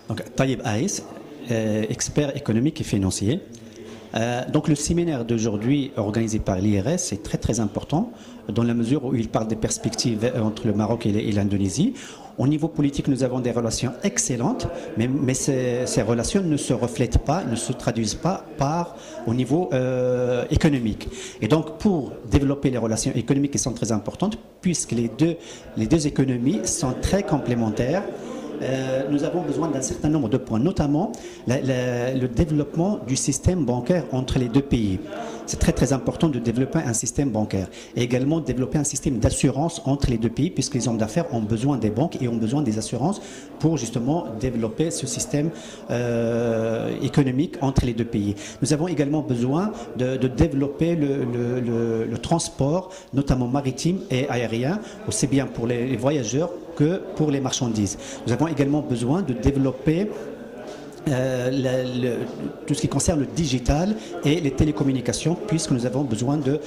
Donc, Taïeb Aïs, expert économique et financier. Donc le séminaire d'aujourd'hui organisé par l'IRS est très très important dans la mesure où il parle des perspectives entre le Maroc et l'Indonésie. Au niveau politique, nous avons des relations excellentes, mais ces relations ne se reflètent pas, ne se traduisent pas au niveau économique. Et donc, pour développer les relations économiques qui sont très importantes, puisque les deux économies sont très complémentaires, nous avons besoin d'un certain nombre de points, notamment le développement du système bancaire entre les deux pays. C'est très très important de développer un système bancaire et également développer un système d'assurance entre les deux pays, puisque les hommes d'affaires ont besoin des banques et ont besoin des assurances pour justement développer ce système économique entre les deux pays. Nous avons également besoin de développer le transport, notamment maritime et aérien, aussi bien pour les voyageurs que pour les marchandises. Nous avons également besoin de développer tout ce qui concerne le digital et les télécommunications, puisque nous avons besoin de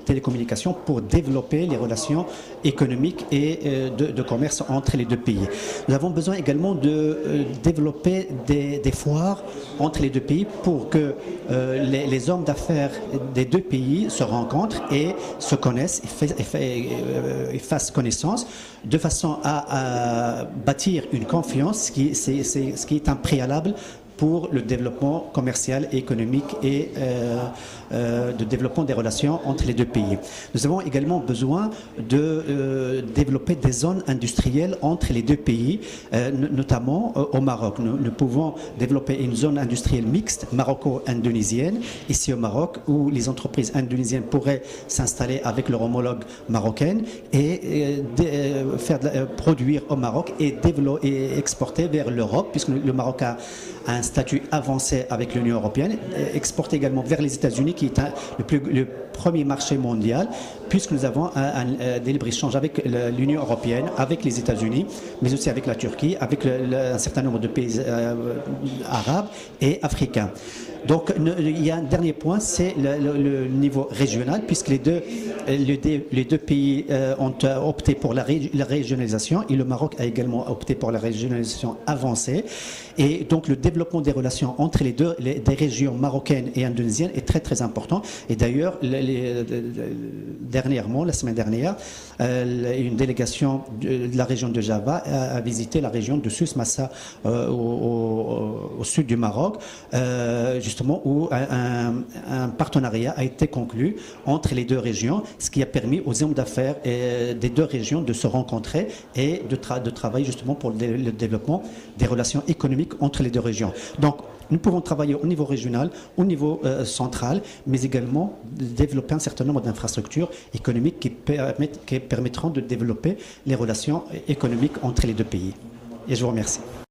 télécommunications pour développer les relations économiques et de commerce entre les deux pays. Nous avons besoin également de développer des foires entre les deux pays pour que les hommes d'affaires des deux pays se rencontrent et se connaissent et fassent connaissance, de façon à bâtir une confiance, ce qui est un préalable pour le développement commercial et économique et de développement des relations entre les deux pays. Nous avons également besoin de développer des zones industrielles entre les deux pays, notamment au Maroc. Nous pouvons développer une zone industrielle mixte maroco-indonésienne ici au Maroc, où les entreprises indonésiennes pourraient s'installer avec leur homologue marocaine et produire au Maroc et exporter vers l'Europe, puisque le Maroc a un statut avancé avec l'Union européenne, exporter également vers les États-Unis, qui est le premier marché mondial, puisque nous avons des libre-échanges avec l'Union européenne, avec les États-Unis, mais aussi avec la Turquie, avec un certain nombre de pays arabes et africains. Donc il y a un dernier point, c'est le niveau régional, puisque les deux pays ont opté pour la régionalisation et le Maroc a également opté pour la régionalisation avancée. Et donc le développement des relations entre des régions marocaines et indonésiennes est très très important. Et d'ailleurs, dernièrement, la semaine dernière, une délégation de la région de Java a visité la région de Souss Massa au sud du Maroc, justement où un partenariat a été conclu entre les deux régions, ce qui a permis aux hommes d'affaires des deux régions de se rencontrer et de travailler justement pour le développement des relations économiques entre les deux régions. Donc, nous pouvons travailler au niveau régional, au niveau central, mais également développer un certain nombre d'infrastructures économiques qui permettront de développer les relations économiques entre les deux pays. Et je vous remercie.